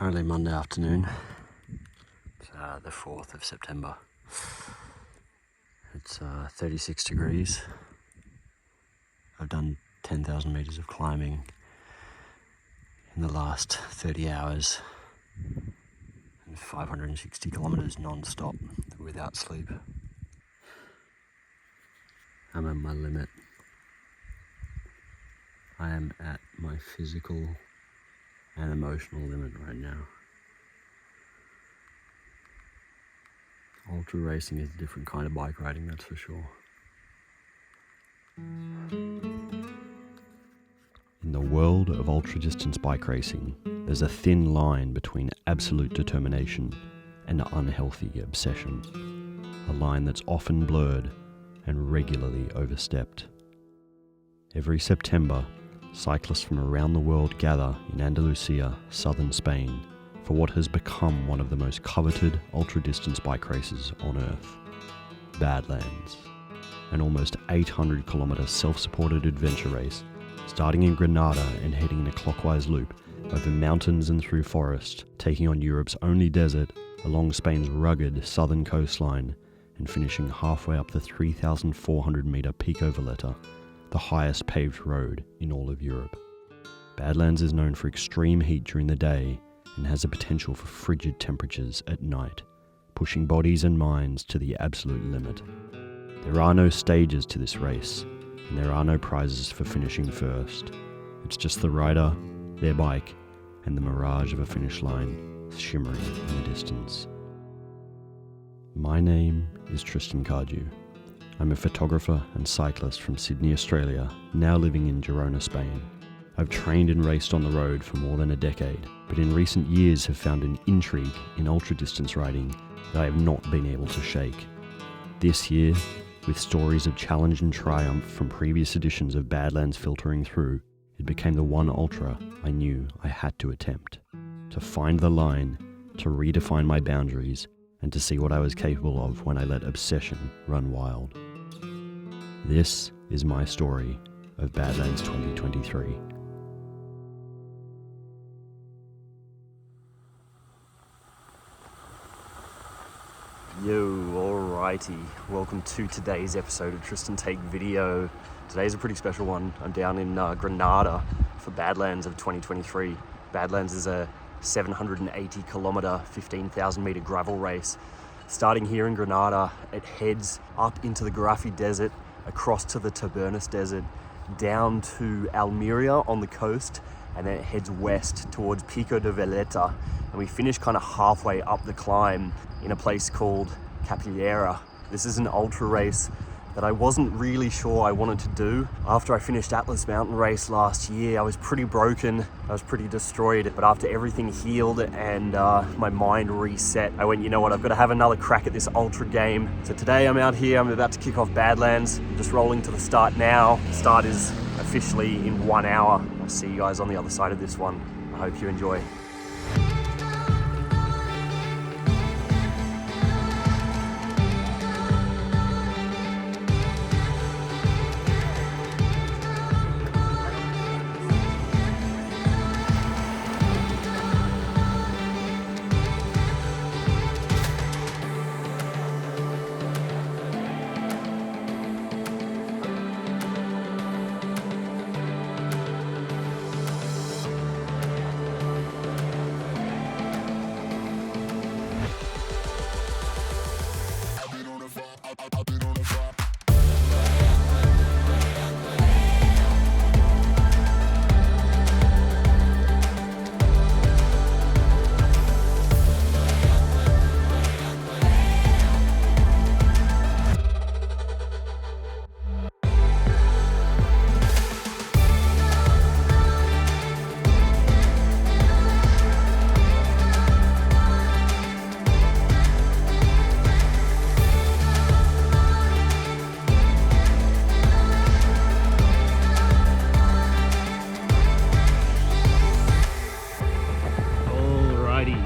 currently Monday afternoon. It's the 4th of September. It's 36 degrees. I've done 10,000 meters of climbing in the last 30 hours and 560 kilometers non-stop without sleep. I'm at my limit. I am at my physical and emotional limit right now. Ultra racing is a different kind of bike riding, that's for sure. In the world of ultra distance bike racing, there's a thin line between absolute determination and unhealthy obsession. A line that's often blurred and regularly overstepped. Every September, cyclists from around the world gather in Andalusia, southern Spain, for what has become one of the most coveted ultra-distance bike races on Earth, Badlands, an almost 800-kilometre self-supported adventure race, starting in Granada and heading in a clockwise loop over mountains and through forest, taking on Europe's only desert, along Spain's rugged southern coastline, and finishing halfway up the 3,400-metre Pico Valletta, the highest paved road in all of Europe. Badlands is known for extreme heat during the day and has the potential for frigid temperatures at night, pushing bodies and minds to the absolute limit. There are no stages to this race, and there are no prizes for finishing first. It's just the rider, their bike, and the mirage of a finish line shimmering in the distance. My name is Tristan Cardew. I'm a photographer and cyclist from Sydney, Australia, now living in Girona, Spain. I've trained and raced on the road for more than a decade, but in recent years have found an intrigue in ultra-distance riding that I have not been able to shake. This year, with stories of challenge and triumph from previous editions of Badlands filtering through, it became the one ultra I knew I had to attempt. To find the line, to redefine my boundaries, and to see what I was capable of when I let obsession run wild. This is my story of Badlands 2023. Yo, alrighty. Welcome to today's episode of Tristan Take Video. Today's a pretty special one. I'm down in Granada for Badlands of 2023. Badlands is a 780 kilometer, 15,000 meter gravel race. Starting here in Granada, it heads up into the Garrafi Desert, across to the Tabernas Desert, down to Almeria on the coast, and then it heads west towards Pico de Valletta. And we finish kind of halfway up the climb in a place called Capillera. This is an ultra race that I wasn't really sure I wanted to do. After I finished Atlas Mountain Race last year, I was pretty broken, I was pretty destroyed, but after everything healed and my mind reset, I went, you know what, I've got to have another crack at this ultra game. So today I'm out here, I'm about to kick off Badlands. I'm just rolling to the start now. The start is officially in 1 hour. I'll see you guys on the other side of this one. I hope you enjoy.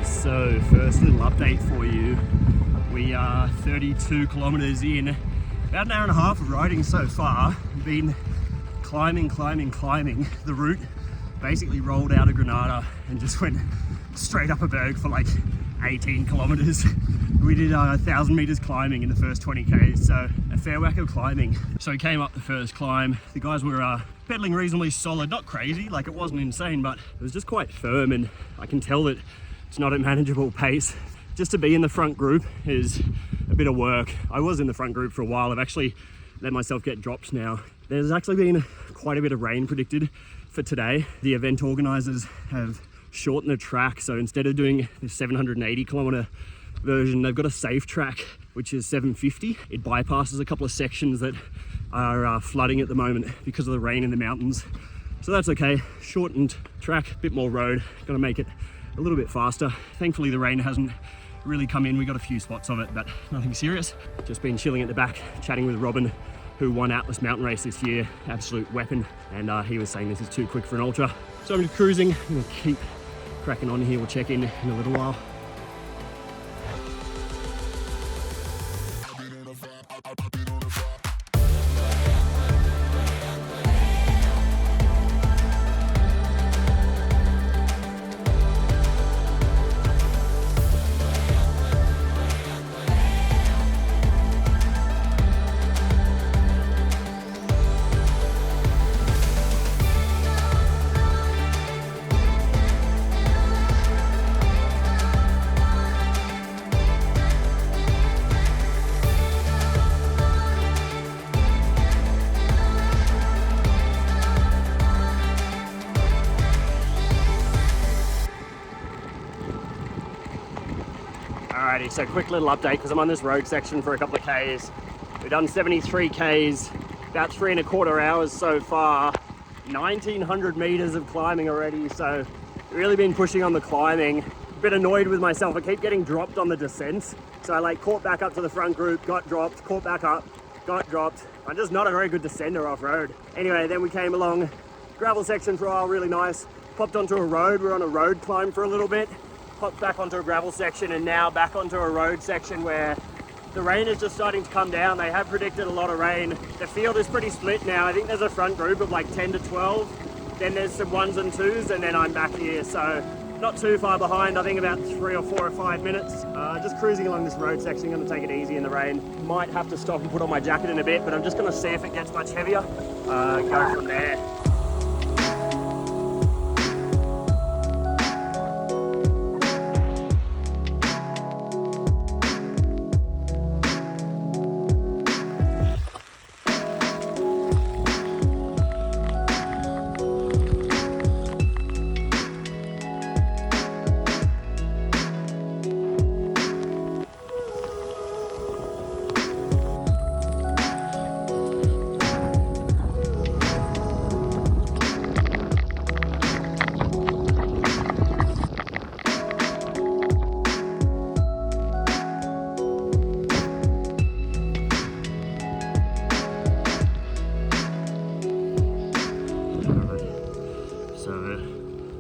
So first little update for you. We are 32 kilometers in, about an hour and a half of riding so far. Been climbing the route, basically rolled out of Granada and just went straight up a berg for like 18 kilometers. We did 1,000 meters climbing in the first 20 k's, so a fair whack of climbing. So we came up the first climb. The guys were pedaling reasonably solid, not crazy, like it wasn't insane, but it was just quite firm, and I can tell that it's not a manageable pace. Just to be in the front group is a bit of work. I was in the front group for a while. I've actually let myself get drops now. There's actually been quite a bit of rain predicted for today. The event organizers have shortened the track, so instead of doing the 780 kilometer version, they've got a safe track which is 750. It bypasses a couple of sections that are flooding at the moment because of the rain in the mountains, so that's okay. Shortened track, a bit more road, gonna make it a little bit faster. Thankfully the rain hasn't really come in. We got a few spots of it, but nothing serious. Just been chilling at the back, chatting with Robin, who won Atlas mountain race this year, absolute weapon, and he was saying this is too quick for an ultra. So I'm just cruising. I'm gonna keep cracking on here. We'll check in a little while. Alrighty, so quick little update because I'm on this road section for a couple of Ks. We've done 73 Ks, about 3.25 hours so far, 1,900 meters of climbing already, so really been pushing on the climbing. A bit annoyed with myself, I keep getting dropped on the descents. So I like caught back up to the front group, got dropped, caught back up, got dropped. I'm just not a very good descender off-road. Anyway, then we came along, gravel section for a while, really nice. Popped onto a road, we're on a road climb for a little bit. Popped back onto a gravel section and now back onto a road section where the rain is just starting to come down. They have predicted a lot of rain. The field is pretty split now. I think there's a front group of like 10 to 12. Then there's some 1s and 2s and then I'm back here. So not too far behind, I think about 3 or 4 or 5 minutes. Just cruising along this road section, gonna take it easy in the rain. Might have to stop and put on my jacket in a bit, but I'm just gonna see if it gets much heavier. Go from there.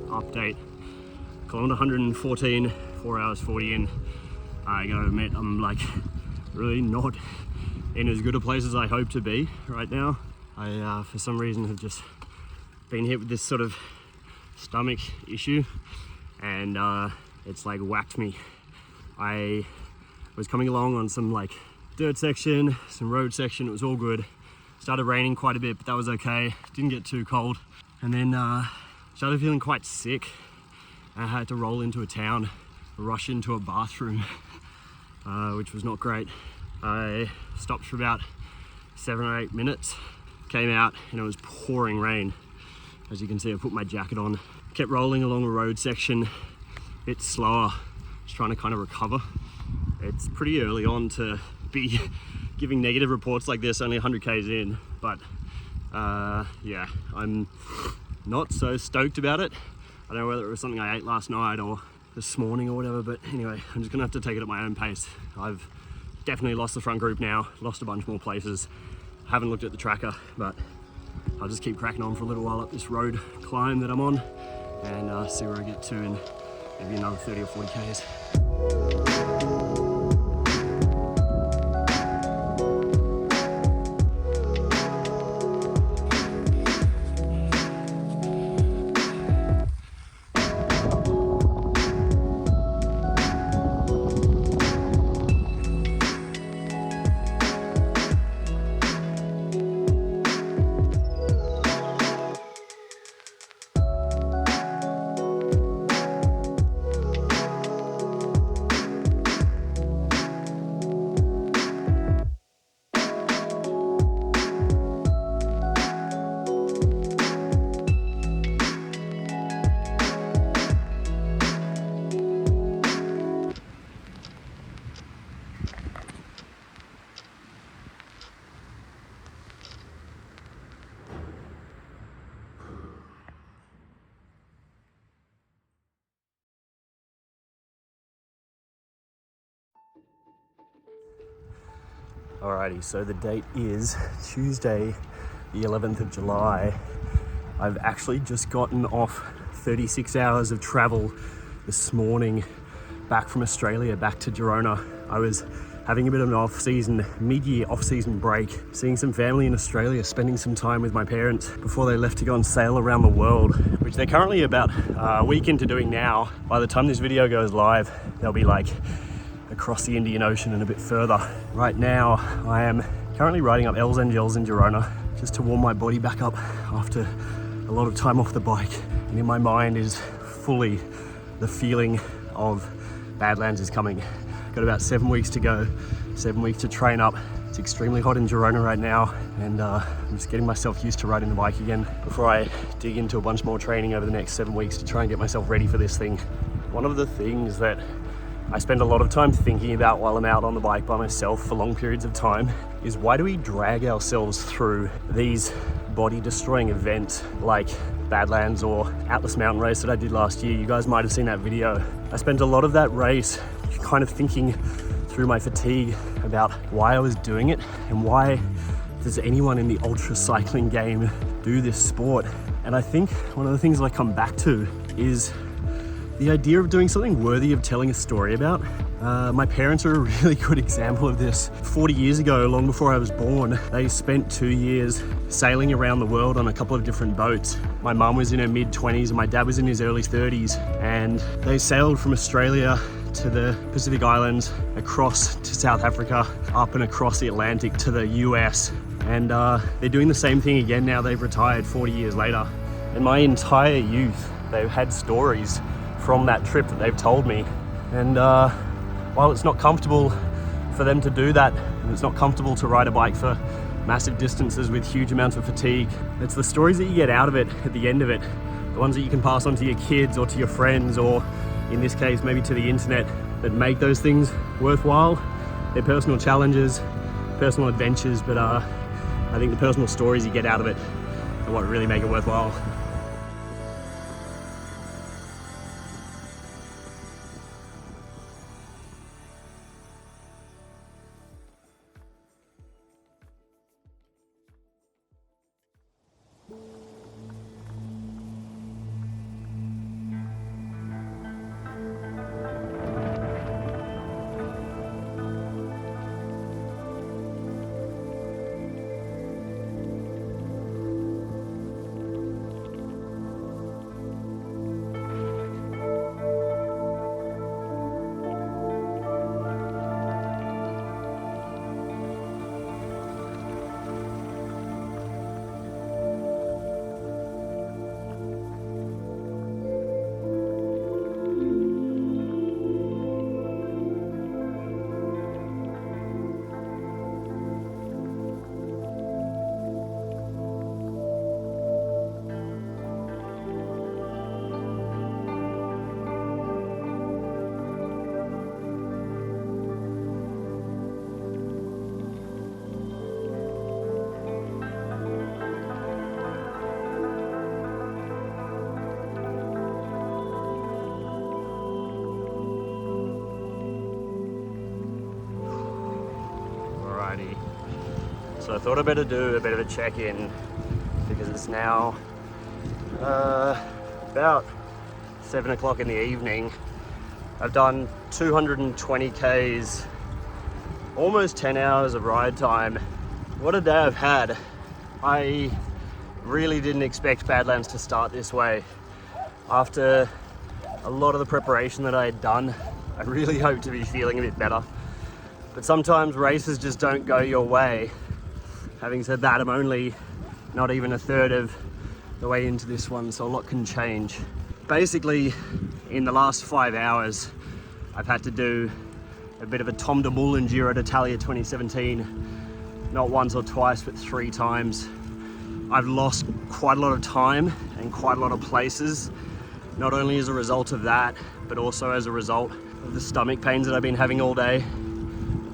Update, kilometer 114, 4 hours 40 in. I gotta admit, I'm like really not in as good a place as I hope to be right now. I for some reason have just been hit with this sort of stomach issue and it's like whacked me. I was coming along on some like dirt section, some road section, it was all good. Started raining quite a bit, but that was okay. Didn't get too cold. And then started feeling quite sick. I had to roll into a town, rush into a bathroom, which was not great. I stopped for about 7 or 8 minutes, came out and it was pouring rain. As you can see, I put my jacket on, kept rolling along a road section, a bit slower, just trying to kind of recover. It's pretty early on to be giving negative reports like this, only 100 Ks in, but yeah, I'm not so stoked about it. I don't know whether it was something I ate last night or this morning or whatever, but anyway, I'm just gonna have to take it at my own pace. I've definitely lost the front group now, lost a bunch more places. Haven't looked at the tracker, but I'll just keep cracking on for a little while up this road climb that I'm on and see where I get to in maybe another 30 or 40 Ks. Alrighty, so the date is Tuesday, the 11th of July. I've actually just gotten off 36 hours of travel this morning back from Australia, back to Girona. I was having a bit of an off-season, mid-year off-season break, seeing some family in Australia, spending some time with my parents before they left to go and sail around the world, which they're currently about a week into doing now. By the time this video goes live, they'll be like across the Indian Ocean and a bit further. Right now, I am currently riding up Els Angels in Girona just to warm my body back up after a lot of time off the bike. And in my mind is fully the feeling of Badlands is coming. Got about 7 weeks to go, 7 weeks to train up. It's extremely hot in Girona right now, and I'm just getting myself used to riding the bike again before I dig into a bunch more training over the next 7 weeks to try and get myself ready for this thing. One of the things that I spend a lot of time thinking about while I'm out on the bike by myself for long periods of time is, why do we drag ourselves through these body-destroying events like Badlands or Atlas Mountain Race that I did last year? You guys might have seen that video. I spent a lot of that race kind of thinking through my fatigue about why I was doing it and why does anyone in the ultra cycling game do this sport. And I think one of the things that I come back to is the idea of doing something worthy of telling a story about. My parents are a really good example of this. 40 years ago, long before I was born, they spent 2 years sailing around the world on a couple of different boats. My mum was in her mid-20s and my dad was in his early 30s, and they sailed from Australia to the Pacific Islands, across to South Africa, up and across the Atlantic to the US. And they're doing the same thing again now. They've retired 40 years later. And my entire youth, they've had stories from that trip that they've told me. And while it's not comfortable for them to do that, and it's not comfortable to ride a bike for massive distances with huge amounts of fatigue, it's the stories that you get out of it at the end of it, the ones that you can pass on to your kids or to your friends, or in this case maybe to the internet, that make those things worthwhile. They're personal challenges, personal adventures, but I think the personal stories you get out of it are what really make it worthwhile. So I thought I'd better do a bit of a check-in, because it's now about 7 o'clock in the evening. I've done 220 Ks, almost 10 hours of ride time. What a day I've had. I really didn't expect Badlands to start this way. After a lot of the preparation that I had done, I really hoped to be feeling a bit better. But sometimes races just don't go your way. Having said that, I'm only not even a third of the way into this one, so a lot can change. Basically, in the last 5 hours, I've had to do a bit of a Tom de Bull and Giro d'Italia 2017, not once or twice, but 3 times. I've lost quite a lot of time and quite a lot of places, not only as a result of that, but also as a result of the stomach pains that I've been having all day.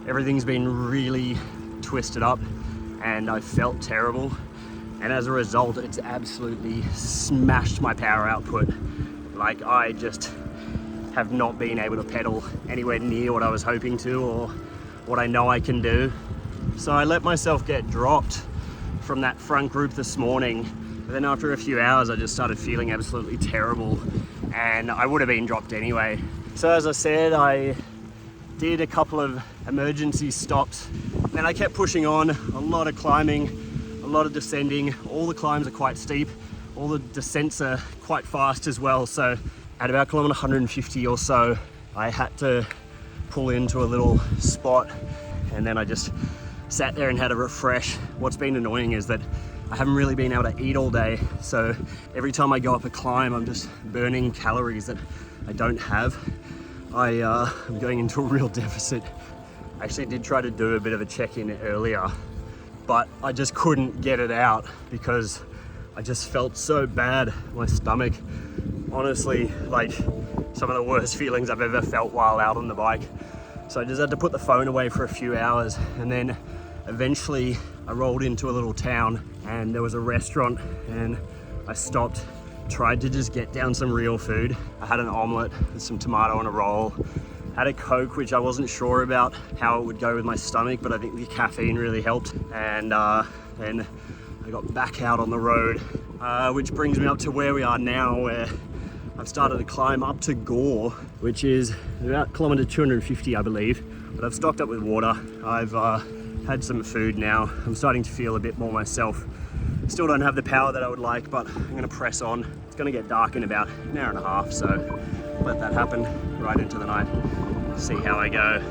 Everything's been really twisted up and I felt terrible. And as a result, it's absolutely smashed my power output. Like, I just have not been able to pedal anywhere near what I was hoping to or what I know I can do. So I let myself get dropped from that front group this morning. But then after a few hours, I just started feeling absolutely terrible, and I would have been dropped anyway. So as I said, I did a couple of emergency stops, and I kept pushing on. A lot of climbing, a lot of descending. All the climbs are quite steep. All the descents are quite fast as well. So at about kilometer 150 or so, I had to pull into a little spot, and then I just sat there and had a refresh. What's been annoying is that I haven't really been able to eat all day. So every time I go up a climb, I'm just burning calories that I don't have. I'm going into a real deficit. I actually did try to do a bit of a check-in earlier, but I just couldn't get it out because I just felt so bad. My stomach, honestly, like some of the worst feelings I've ever felt while out on the bike. So I just had to put the phone away for a few hours, and then eventually I rolled into a little town and there was a restaurant, and I stopped, tried to just get down some real food. I had an omelette with some tomato and a roll, had a Coke, which I wasn't sure about how it would go with my stomach, but I think the caffeine really helped. And then I got back out on the road, which brings me up to where we are now, where I've started to climb up to Gore, which is about kilometer 250, I believe. But I've stocked up with water. I've had some food now. I'm starting to feel a bit more myself. Still don't have the power that I would like, but I'm gonna press on. It's gonna get dark in about an hour and a half, so let that happen right into the night. See how I go.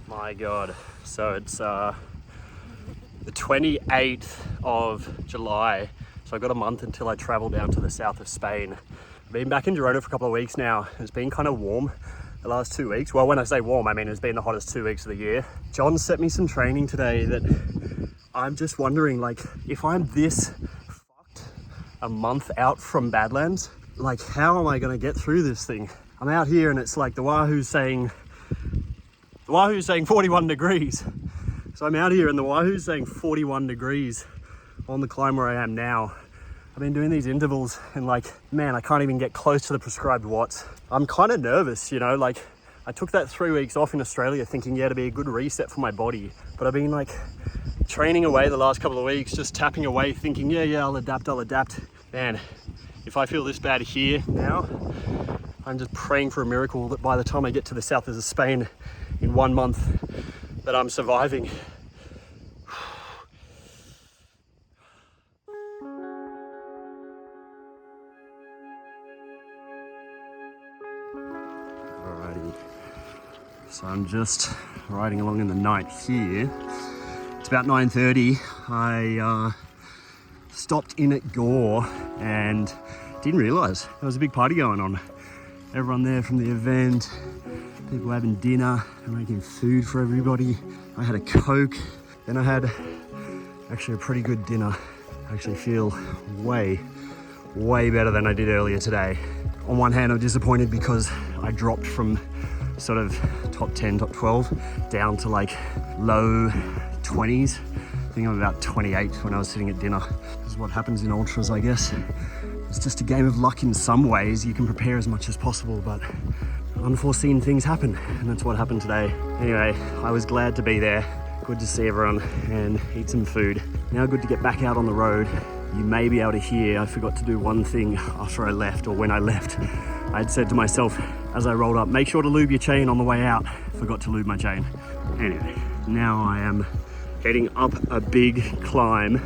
My God, so it's the 28th of July, so I've got a month until I travel down to the south of Spain. I've been back in Girona for a couple of weeks now. It's been kind of warm the last 2 weeks. Well, when I say warm, I mean it's been the hottest 2 weeks of the year. John set me some training today that I'm just wondering, like, if I'm this fucked a month out from Badlands, like, how am I gonna get through this thing? I'm out here and it's like the Wahoo's saying 41 degrees. So I'm out here and the Wahoo's saying 41 degrees on the climb where I am now. I've been doing these intervals and, like, man, I can't even get close to the prescribed watts. I'm kind of nervous, you know, like I took that 3 weeks off in Australia thinking, yeah, to be a good reset for my body. But I've been like training away the last couple of weeks, just tapping away thinking, yeah, I'll adapt. Man, if I feel this bad here now, I'm just praying for a miracle that by the time I get to the south of Spain in 1 month, that I'm surviving. Alrighty, so I'm just riding along in the night here. It's about 9:30. I stopped in at Gore and didn't realise there was a big party going on. Everyone there from the event, people having dinner and making food for everybody. I had a Coke, then I had actually a pretty good dinner. I actually feel way better than I did earlier today. On one hand, I'm disappointed because I dropped from sort of top 10, top 12 down to like low 20s. I think I'm about 28 when I was sitting at dinner. This is what happens in ultras, I guess. It's just a game of luck in some ways. You can prepare as much as possible, but unforeseen things happen, and that's what happened today. Anyway, I was glad to be there. Good to see everyone and eat some food. Now good to get back out on the road. You may be able to hear, I forgot to do one thing after I left, or when I left. I had said to myself as I rolled up, make sure to lube your chain on the way out. Forgot to lube my chain. Anyway, now I am heading up a big climb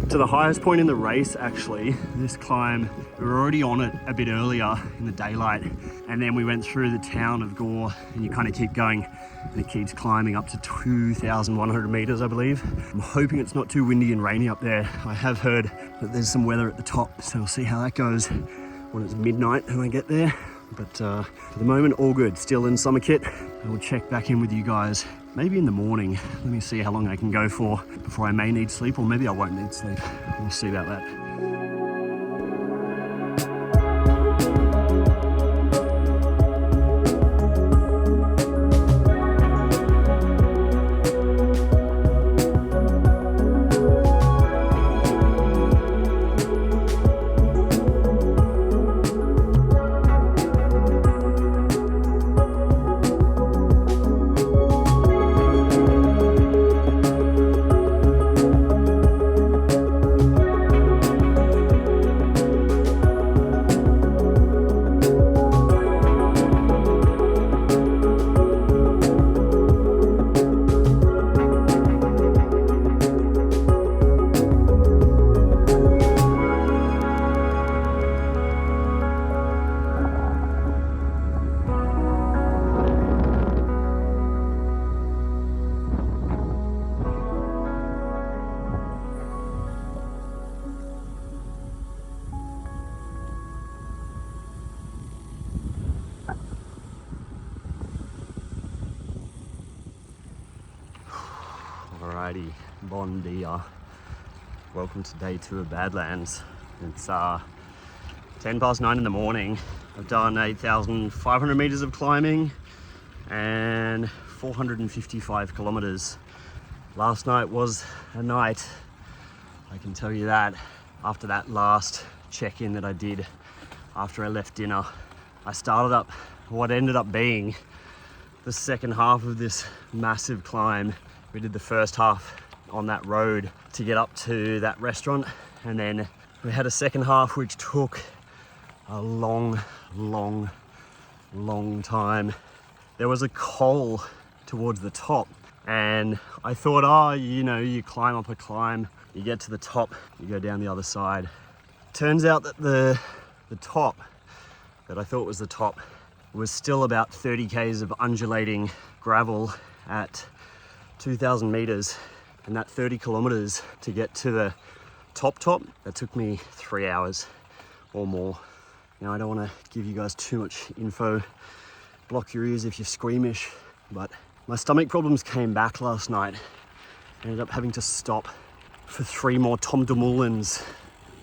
to the highest point in the race. Actually, this climb, we were already on it a bit earlier in the daylight, and then we went through the town of Gore, and you kind of keep going and it keeps climbing up to 2,100 meters, I believe. I'm hoping it's not too windy and rainy up there. I have heard that there's some weather at the top, so we'll see how that goes when it's midnight when I get there. But for the moment, all good. Still in summer kit. I will check back in with you guys maybe in the morning. Let me see how long I can go for before I may need sleep, or maybe I won't need sleep. We'll see about that. Alrighty, bon dia. Welcome to day 2 of Badlands. It's 10 past 9 in the morning. I've done 8,500 meters of climbing and 455 kilometers. Last night was a night, I can tell you that. After that last check-in that I did after I left dinner, I started up what ended up being the second half of this massive climb. We did the first half on that road to get up to that restaurant, and then we had a second half which took a long time. There was a col towards the top, and I thought, oh, you know, you climb up a climb, you get to the top, you go down the other side. Turns out that the top that I thought was the top was still about 30 k's of undulating gravel at 2,000 meters, and that 30 kilometers to get to the top, that took me 3 hours or more. Now, I don't want to give you guys too much info, block your ears if you're squeamish, but my stomach problems came back last night. I ended up having to stop for 3 more Tom Dumoulins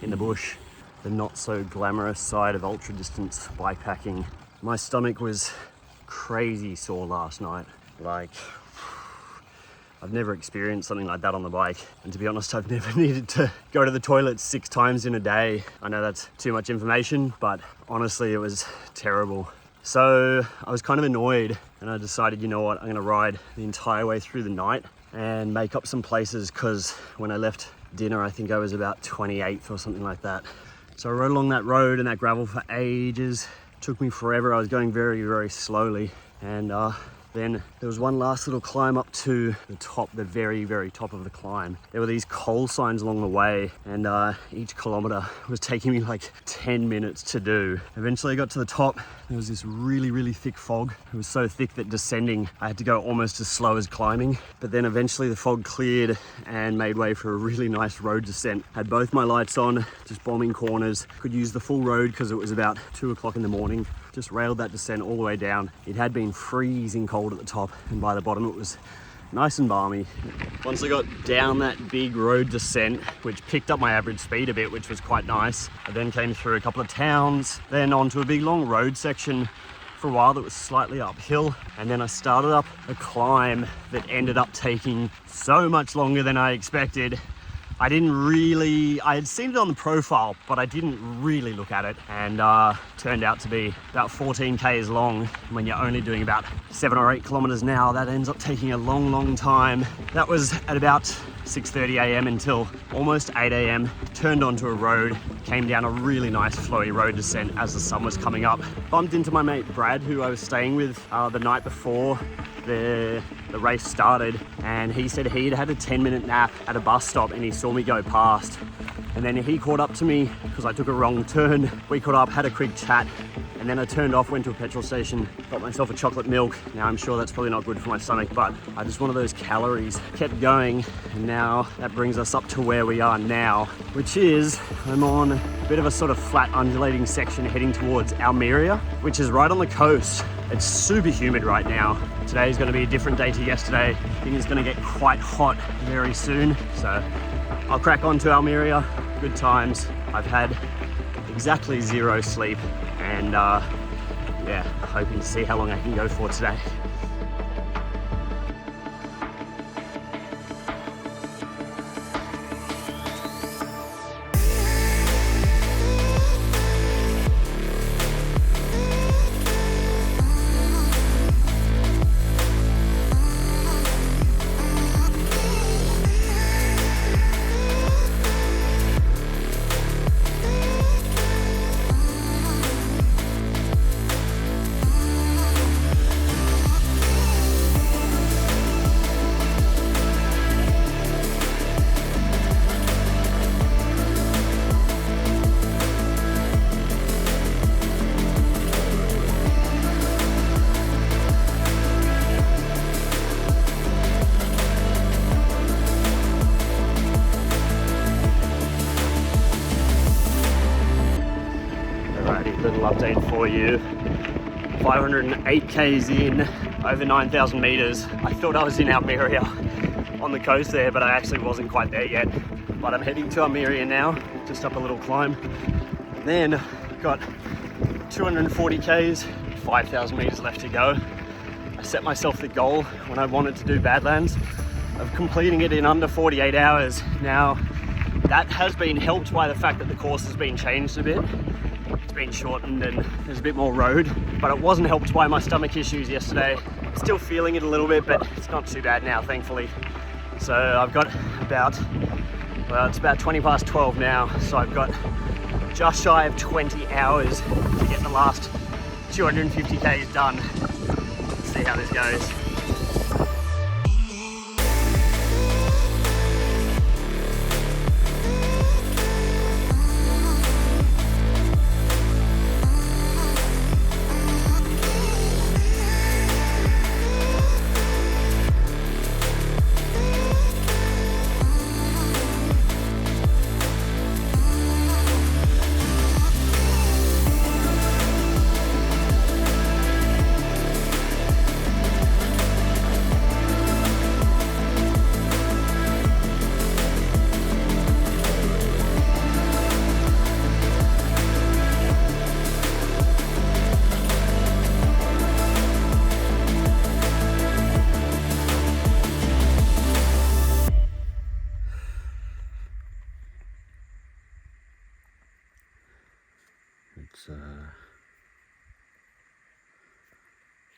in the bush, the not so glamorous side of ultra distance bikepacking. My stomach was crazy sore last night. Like, I've never experienced something like that on the bike. And to be honest, I've never needed to go to the toilet 6 times in a day. I know that's too much information, but honestly, it was terrible. So I was kind of annoyed, and I decided, you know what, I'm gonna ride the entire way through the night and make up some places, because when I left dinner, I think I was about 28th or something like that. So I rode along that road and that gravel for ages. It took me forever. I was going very slowly, and then there was one last little climb up to the top, the very top of the climb. There were these coal signs along the way, and each kilometer was taking me like 10 minutes to do. Eventually I got to the top. There was this really thick fog. It was so thick that descending, I had to go almost as slow as climbing. But then eventually the fog cleared and made way for a really nice road descent. Had both my lights on, just bombing corners. Could use the full road because it was about 2 o'clock in the morning. Just railed that descent all the way down. It had been freezing cold at the top, and by the bottom it was nice and balmy. Once I got down that big road descent, which picked up my average speed a bit, which was quite nice, I then came through a couple of towns, then onto a big long road section for a while that was slightly uphill, and then I started up a climb that ended up taking so much longer than I expected. I had seen it on the profile, but I didn't really look at it, and turned out to be about 14 Ks long. When you're only doing about 7 or 8 kilometers an hour, that ends up taking a long time. That was at about 6:30 a.m. until almost 8 a.m. Turned onto a road, came down a really nice flowy road descent as the sun was coming up. Bumped into my mate Brad, who I was staying with the night before the race started, and he said he'd had a 10-minute nap at a bus stop and he saw me go past, and then he caught up to me because I took a wrong turn. We caught up, had a quick chat, and then I turned off, went to a petrol station, got myself a chocolate milk. Now I'm sure that's probably not good for my stomach, but I just wanted those calories. Kept going, and now that brings us up to where we are now, which is I'm on a bit of a sort of flat undulating section heading towards Almeria, which is right on the coast. It's super humid right now. Today's going to be a different day to yesterday. I think it's going to get quite hot very soon, so I'll crack on to Almeria. Good times. I've had exactly 0 sleep, and yeah, hoping to see how long I can go for today. Little update for you. 508 Ks in, over 9,000 meters. I thought I was in Almeria on the coast there, but I actually wasn't quite there yet. But I'm heading to Almeria now, just up a little climb. Then got 240 Ks, 5,000 meters left to go. I set myself the goal when I wanted to do Badlands of completing it in under 48 hours. Now, that has been helped by the fact that the course has been changed a bit. It's been shortened and there's a bit more road, but it wasn't helped by my stomach issues yesterday. Still feeling it a little bit, but it's not too bad now, thankfully. So I've got about, well, it's about 20 past 12 now, so I've got just shy of 20 hours to get the last 250 Ks done. Let's see how this goes.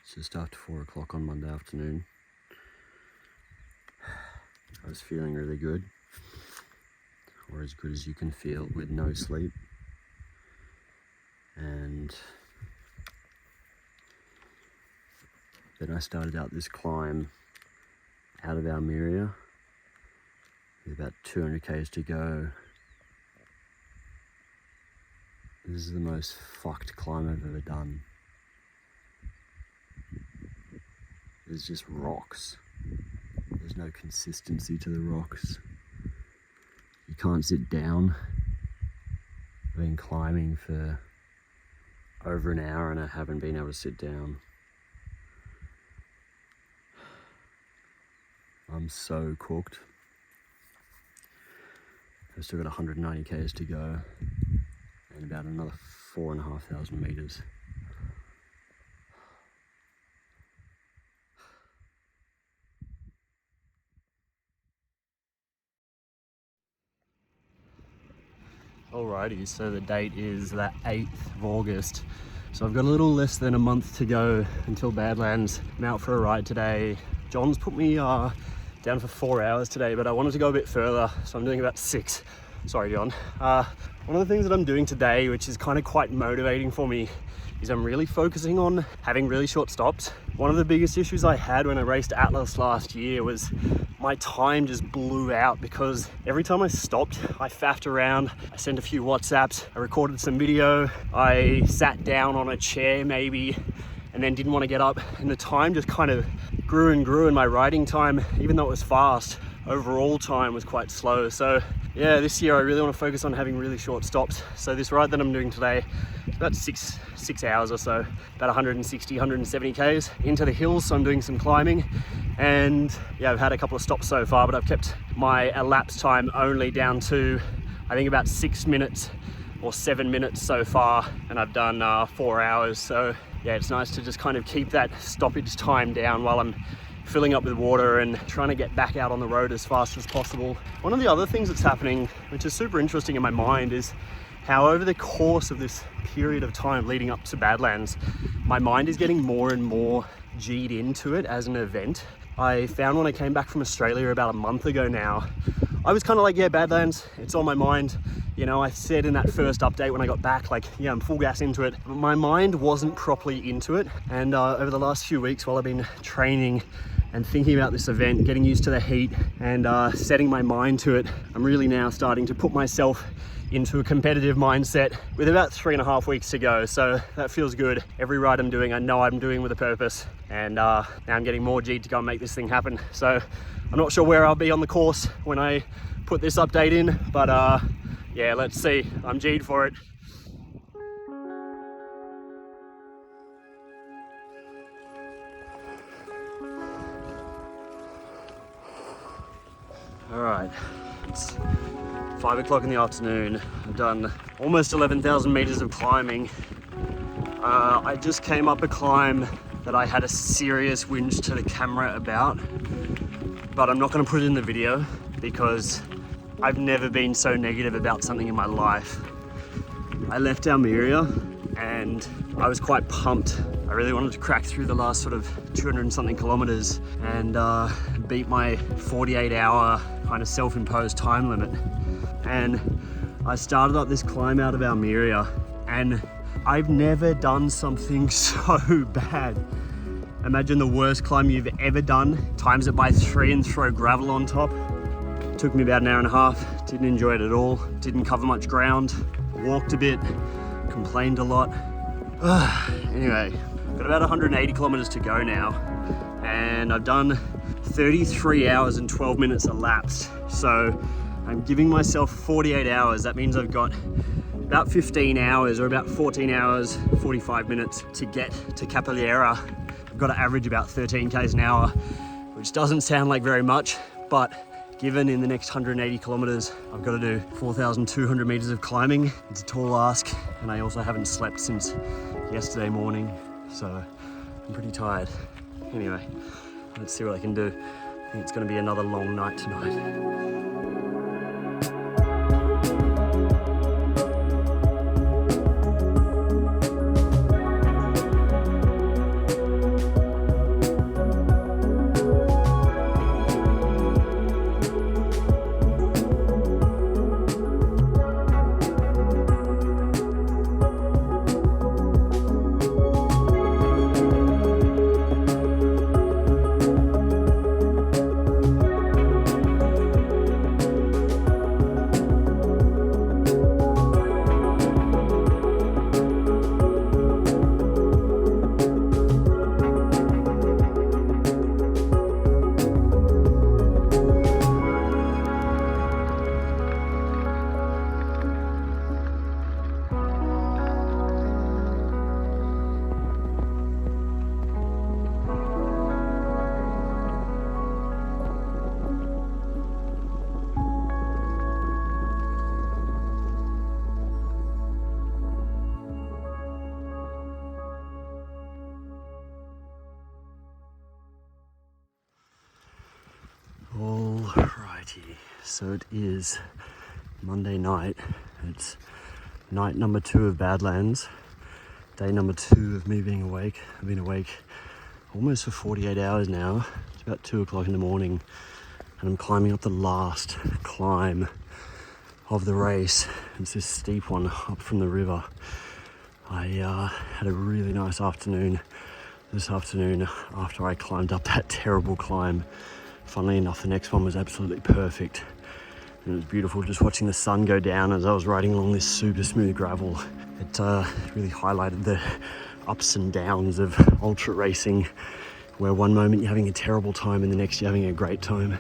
It's just after 4 o'clock on Monday afternoon. I was feeling really good, or as good as you can feel with no sleep. And then I started out this climb out of Almeria with about 200 Ks to go. This is the most fucked climb I've ever done. There's just rocks. There's no consistency to the rocks. You can't sit down. I've been climbing for over an hour and I haven't been able to sit down. I'm so cooked. I've still got 190 Ks to go and about another 4,500 meters. Alrighty, so the date is the 8th of August. So I've got a little less than a month to go until Badlands. I'm out for a ride today. John's put me down for 4 hours today, but I wanted to go a bit further, so I'm doing about 6. Sorry, John. One of the things that I'm doing today, which is kind of quite motivating for me, is I'm really focusing on having really short stops. One of the biggest issues I had when I raced Atlas last year was my time just blew out because every time I stopped, I faffed around, I sent a few WhatsApps, I recorded some video, I sat down on a chair maybe, and then didn't want to get up, and the time just kind of grew and grew, and my riding time, even though it was fast, overall time was quite slow. So yeah, this year I really want to focus on having really short stops. So this ride that I'm doing today, it's about six hours or so, about 160, 170 Ks into the hills. So I'm doing some climbing, and yeah, I've had a couple of stops so far, but I've kept my elapsed time only down to, I think, about 6 minutes or 7 minutes so far, and I've done 4 hours. So yeah, it's nice to just kind of keep that stoppage time down while I'm filling up with water and trying to get back out on the road as fast as possible. One of the other things that's happening, which is super interesting in my mind, is how over the course of this period of time leading up to Badlands, my mind is getting more and more G'd into it as an event. I found when I came back from Australia about a month ago now, I was kind of like, yeah, Badlands, it's on my mind. You know, I said in that first update when I got back, like, yeah, I'm full gas into it. But my mind wasn't properly into it. And over the last few weeks while I've been training and thinking about this event, getting used to the heat and setting my mind to it, I'm really now starting to put myself into a competitive mindset with about 3.5 weeks to go. So that feels good. Every ride I'm doing, I know I'm doing with a purpose. And now I'm getting more G'd to go and make this thing happen. So I'm not sure where I'll be on the course when I put this update in, but yeah, let's see. I'm G'd for it. All right, it's 5 o'clock in the afternoon. I've done almost 11,000 meters of climbing. I just came up a climb that I had a serious whinge to the camera about, but I'm not going to put it in the video because I've never been so negative about something in my life. I left Almeria and I was quite pumped. I really wanted to crack through the last sort of 200 and something kilometers and beat my 48-hour kind of self-imposed time limit. And I started up this climb out of Almeria, and I've never done something so bad. Imagine the worst climb you've ever done, times it by 3 and throw gravel on top. It took me about an hour and a half, didn't enjoy it at all, didn't cover much ground, walked a bit, complained a lot. Anyway, got about 180 kilometers to go now, and I've done 33 hours and 12 minutes elapsed. So I'm giving myself 48 hours. That means I've got about 15 hours or about 14 hours, 45 minutes to get to Capillera. I've got to average about 13 Ks an hour, which doesn't sound like very much, but given in the next 180 kilometers, I've got to do 4,200 meters of climbing. It's a tall ask, and I also haven't slept since yesterday morning, so I'm pretty tired. Anyway, let's see what I can do. I think it's going to be another long night tonight. Alrighty, so it is Monday night It's night number 2 of Badlands, day number 2 of me being awake. I've been awake almost for 48 hours now. It's about 2 o'clock in the morning and I'm climbing up the last climb of the race. It's this steep one up from the river. I had a really nice afternoon this afternoon after I climbed up that terrible climb. Funnily enough, the next one was absolutely perfect. It was beautiful just watching the sun go down as I was riding along this super smooth gravel. It really highlighted the ups and downs of ultra racing, where one moment you're having a terrible time and the next you're having a great time.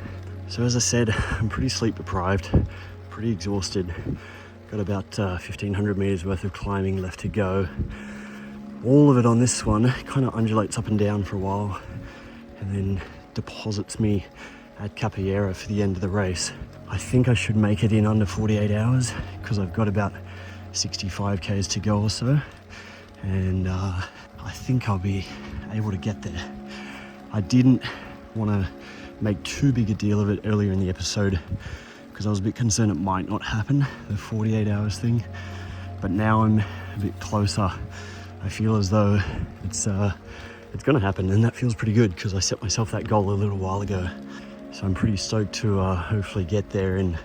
So as I said, I'm pretty sleep deprived, pretty exhausted. Got about 1,500 meters worth of climbing left to go. All of it on this one kind of undulates up and down for a while and then deposits me at ATTAQUER for the end of the race. I think I should make it in under 48 hours because I've got about 65 Ks to go or so. And I think I'll be able to get there. I didn't want to make too big a deal of it earlier in the episode because I was a bit concerned it might not happen, the 48 hours thing. But now I'm a bit closer. I feel as though it's going to happen, and that feels pretty good because I set myself that goal a little while ago. So I'm pretty stoked to hopefully get there in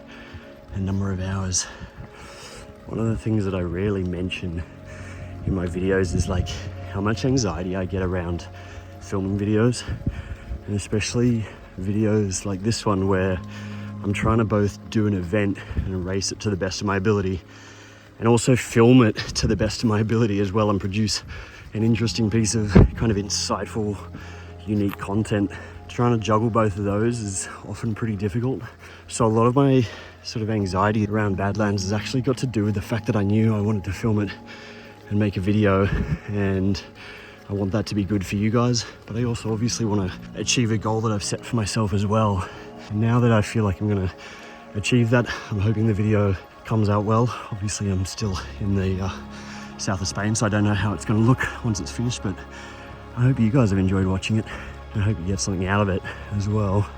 a number of hours. One of the things that I rarely mention in my videos is like how much anxiety I get around filming videos, and especially videos like this one where I'm trying to both do an event and race it to the best of my ability and also film it to the best of my ability as well and produce an interesting piece of kind of insightful, unique content. Trying to juggle both of those is often pretty difficult. So a lot of my sort of anxiety around Badlands has actually got to do with the fact that I knew I wanted to film it and make a video, and I want that to be good for you guys, but I also obviously want to achieve a goal that I've set for myself as well. And now that I feel like I'm going to achieve that, I'm hoping the video comes out well. Obviously I'm still in the south of Spain, so I don't know how it's going to look once it's finished, but I hope you guys have enjoyed watching it. I hope you get something out of it as well,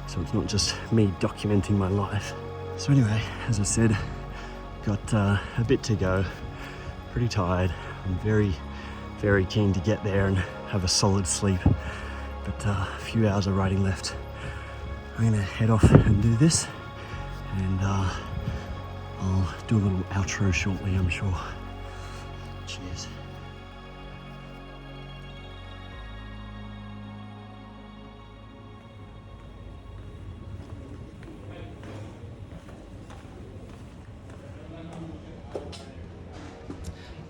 so it's not just me documenting my life. So anyway, as I said, got a bit to go, pretty tired. I'm very, very keen to get there and have a solid sleep, but a few hours of riding left. I'm gonna head off and do this, and I'll do a little outro shortly, I'm sure. Cheers.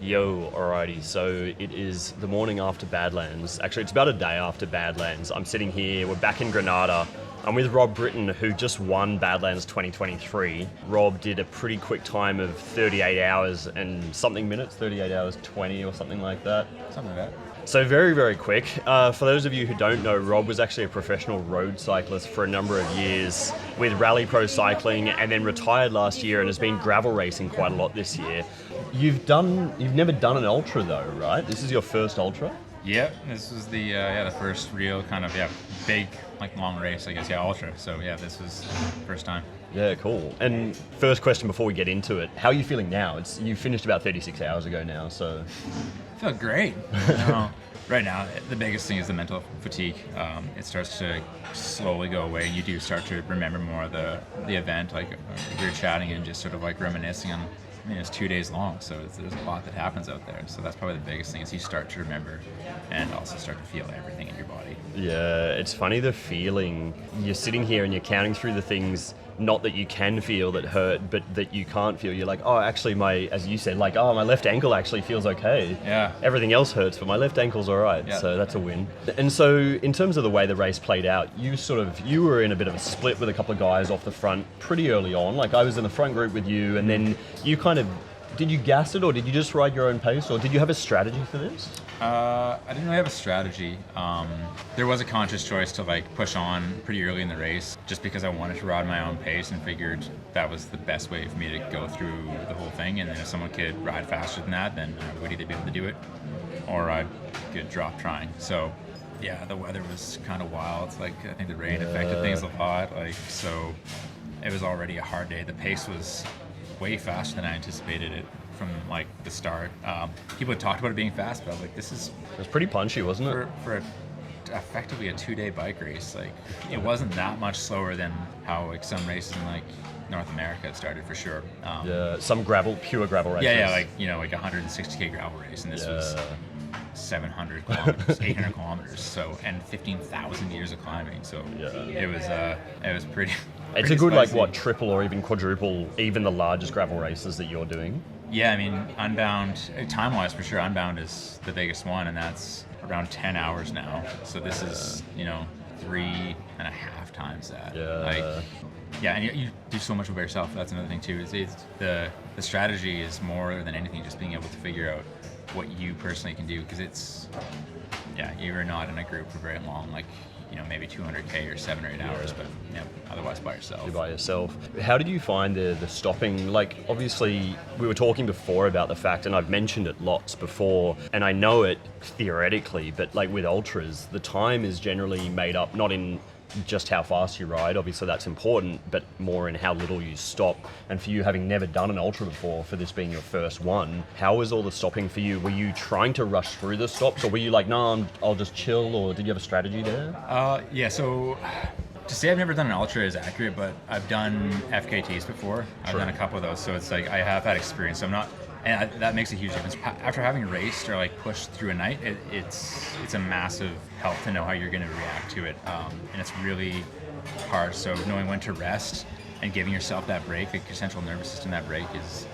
Yo, alrighty, so it is the morning after Badlands. Actually, it's about a day after Badlands. I'm sitting here, we're back in Granada. I'm with Rob Britton, who just won Badlands 2023. Rob did a pretty quick time of 38 hours and something minutes, 38 hours 20 or something like that. Something like that. So very, very quick. For those of you who don't know, Rob was actually a professional road cyclist for a number of years with Rally Pro Cycling, and then retired last year and has been gravel racing quite a lot this year. You've never done an ultra though, right? This is your first ultra? Yeah, this was the first real kind of big like long race, I guess. Yeah, ultra. So yeah, this was first time. Yeah, cool. And first question before we get into it, how are you feeling now? You finished about 36 hours ago now, so. I feel great. Right now, the biggest thing is the mental fatigue. It starts to slowly go away, and you do start to remember more of the event. Like we were chatting and just sort of like reminiscing on. I mean, it's 2 days long, so there's a lot that happens out there. So that's probably the biggest thing is you start to remember and also start to feel everything in your body. Yeah, it's funny the feeling. You're sitting here and you're counting through the things, not that you can feel that hurt, but that you can't feel. You're like, oh, actually as you said, like, oh, my left ankle actually feels okay. Yeah. Everything else hurts, but my left ankle's all right. Yeah. So that's a win. And so in terms of the way the race played out, you were in a bit of a split with a couple of guys off the front pretty early on. Like I was in the front group with you, and then you kind of, did you gas it, or did you just ride your own pace, or did you have a strategy for this? I didn't really have a strategy. There was a conscious choice to like push on pretty early in the race just because I wanted to ride my own pace and figured that was the best way for me to go through the whole thing. And then if someone could ride faster than that, then I would either be able to do it or I'd get dropped trying. So yeah, the weather was kind of wild. Like I think the rain affected things a lot. Like so, it was already a hard day. The pace was way faster than I anticipated it from like the start. People had talked about it being fast, but I was like, this is It was pretty punchy, wasn't it? for effectively a 2-day bike race. Like, it wasn't that much slower than how like some races in like North America had started for sure. Yeah, some pure gravel races. Yeah, like, you know, like 160K gravel race, and this was 700 kilometers, 800 kilometers, so, and 15,000 years of climbing. So it was pretty. It's a good spicy. Like what, triple or even quadruple even the largest gravel races that you're doing. Yeah, I mean, Unbound, time-wise for sure, Unbound is the biggest one, and that's around 10 hours now. So this is, you know, 3.5 times that. Yeah. Like, yeah, and you do so much by yourself. That's another thing too. Is the strategy is more than anything just being able to figure out what you personally can do, because it's, yeah, you're not in a group for very long. Like, you know, maybe 200K or 7 or 8 hours, but you know, otherwise by yourself. You're by yourself. How did you find the stopping? Like, obviously, we were talking before about the fact, and I've mentioned it lots before, and I know it theoretically, but like with ultras, the time is generally made up not in just how fast you ride, obviously that's important, but more in how little you stop. And for you, having never done an ultra before, for this being your first one, how was all the stopping for you? Were you trying to rush through the stops, or were you like, no, I'll just chill, or did you have a strategy there? Yeah, so to say I've never done an ultra is accurate, but I've done FKTs before. I've done a couple of those, so it's like I have had experience. So I'm not, and that makes a huge difference. After having raced or like pushed through a night, it's a massive help to know how you're going to react to it, and it's really hard. So knowing when to rest and giving yourself that break, like your central nervous system, that break is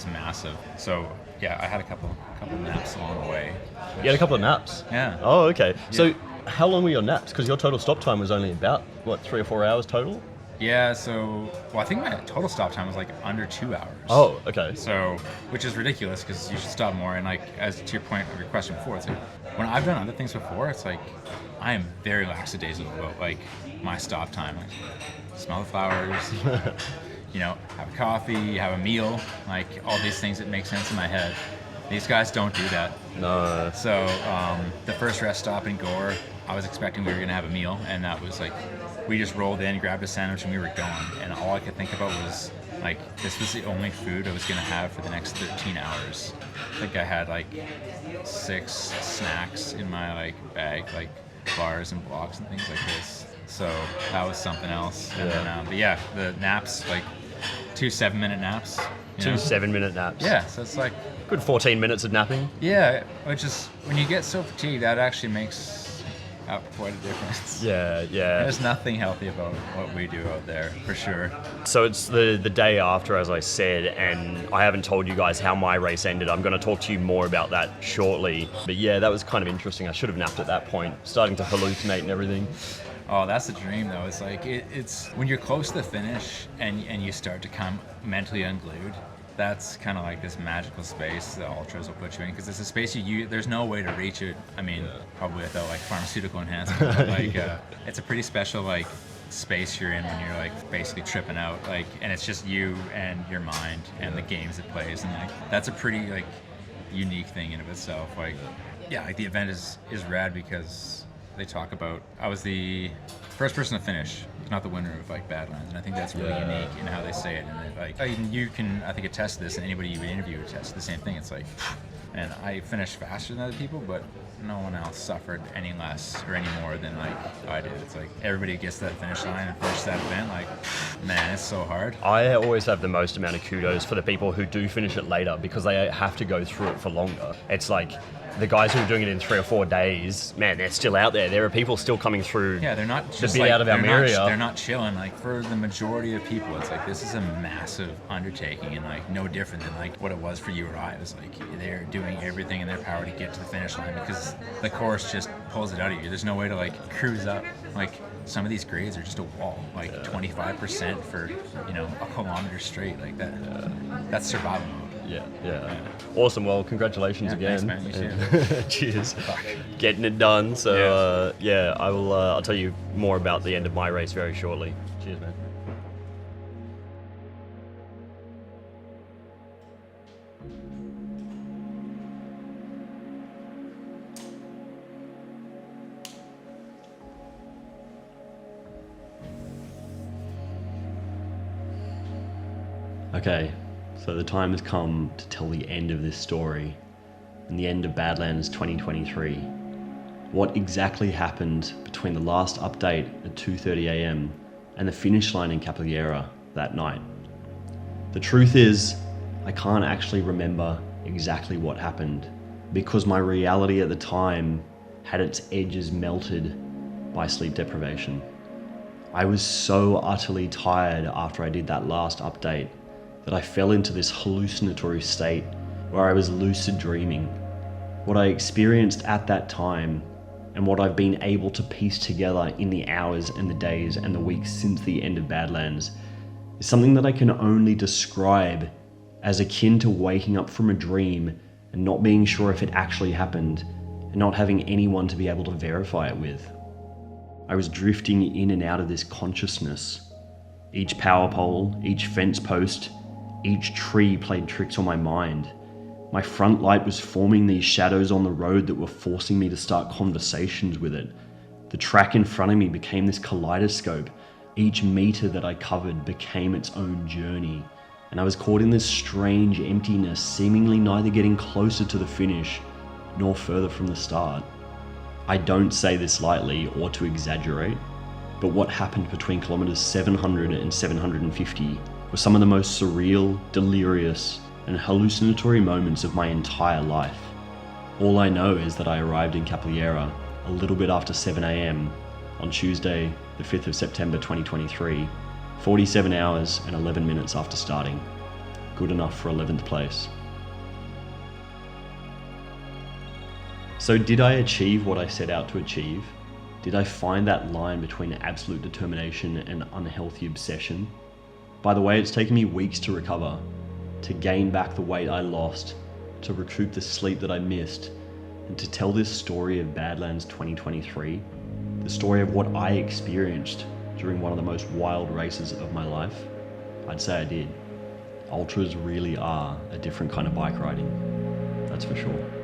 massive. So yeah, I had a couple naps along the way. You had a couple of naps? Yeah. Oh, okay. Yeah. So how long were your naps? Because your total stop time was only about, what, 3 or 4 hours total? Yeah, so, well, I think my total stop time was like under 2 hours. Oh, okay. So, which is ridiculous because you should stop more. And like, as to your point of your question before, it's like, when I've done other things before, it's like, I am very lackadaisical about like my stop time. Like, smell the flowers, you know, have a coffee, have a meal, like all these things that make sense in my head. These guys don't do that. No. So, the first rest stop in Gore, I was expecting we were gonna have a meal, and that was like, we just rolled in, grabbed a sandwich, and we were going. And all I could think about was, like, this was the only food I was going to have for the next 13 hours. I think I had, like, 6 snacks in my, like, bag, like, bars and blocks and things like this. So that was something else. And then, but yeah, the naps, like, 2 7-minute naps. 2 7-minute naps. Yeah, so it's like... Good 14 minutes of napping. Yeah, which is, when you get so fatigued, that actually makes out quite a difference. Yeah. There's nothing healthy about what we do out there, for sure. So it's the day after, as I said, and I haven't told you guys how my race ended. I'm going to talk to you more about that shortly. But yeah, that was kind of interesting. I should have napped at that point, starting to hallucinate and everything. Oh, that's the dream, though. It's like, it's when you're close to the finish and you start to come mentally unglued, that's kind of like this magical space that ultras will put you in, because it's a space there's no way to reach it. I mean, probably without like pharmaceutical enhancement, but like it's a pretty special like space you're in when you're like basically tripping out, like, and it's just you and your mind and the games it plays, and like that's a pretty like unique thing in of itself. Like, yeah, like the event is rad because they talk about, I was the first person to finish, not the winner of like Badlands, and I think that's really unique in how they say it. And like, you can, I think, attest to this, and anybody you interview attests to the same thing. It's like, and I finished faster than other people, but no one else suffered any less or any more than like I did. It's like everybody gets to that finish line and finish that event. Like, man, it's so hard. I always have the most amount of kudos for the people who do finish it later, because they have to go through it for longer. It's like, the guys who are doing it in 3 or 4 days, man, they're still out there. There are people still coming through. Yeah, they're not just the bit like, out of Almeria. They're not chilling. Like, for the majority of people, it's like, this is a massive undertaking, and like no different than like what it was for you or I. It was like they're doing everything in their power to get to the finish line, because the course just pulls it out of you. There's no way to like cruise up. Like, some of these grades are just a wall, like 25% for, you know, a kilometer straight. Like that. That's survival mode. Yeah. Awesome. Well, congratulations again. Thanks, man. You too. Cheers. Getting it done. So, I will. I'll tell you more about the end of my race very shortly. Cheers, man. Okay. So the time has come to tell the end of this story, and the end of Badlands 2023. What exactly happened between the last update at 2:30 AM and the finish line in Capoeira that night? The truth is, I can't actually remember exactly what happened, because my reality at the time had its edges melted by sleep deprivation. I was so utterly tired after I did that last update that I fell into this hallucinatory state where I was lucid dreaming. What I experienced at that time, and what I've been able to piece together in the hours and the days and the weeks since the end of Badlands, is something that I can only describe as akin to waking up from a dream and not being sure if it actually happened, and not having anyone to be able to verify it with. I was drifting in and out of this consciousness. Each power pole, each fence post, each tree played tricks on my mind. My front light was forming these shadows on the road that were forcing me to start conversations with it. The track in front of me became this kaleidoscope. Each meter that I covered became its own journey, and I was caught in this strange emptiness, seemingly neither getting closer to the finish nor further from the start. I don't say this lightly or to exaggerate, but what happened between kilometers 700 and 750 were some of the most surreal, delirious, and hallucinatory moments of my entire life. All I know is that I arrived in Capoeira a little bit after 7 AM on Tuesday, the 5th of September 2023, 47 hours and 11 minutes after starting. Good enough for 11th place. So did I achieve what I set out to achieve? Did I find that line between absolute determination and unhealthy obsession? By the way, it's taken me weeks to recover, to gain back the weight I lost, to recoup the sleep that I missed, and to tell this story of Badlands 2023, the story of what I experienced during one of the most wild races of my life. I'd say I did. Ultras really are a different kind of bike riding, that's for sure.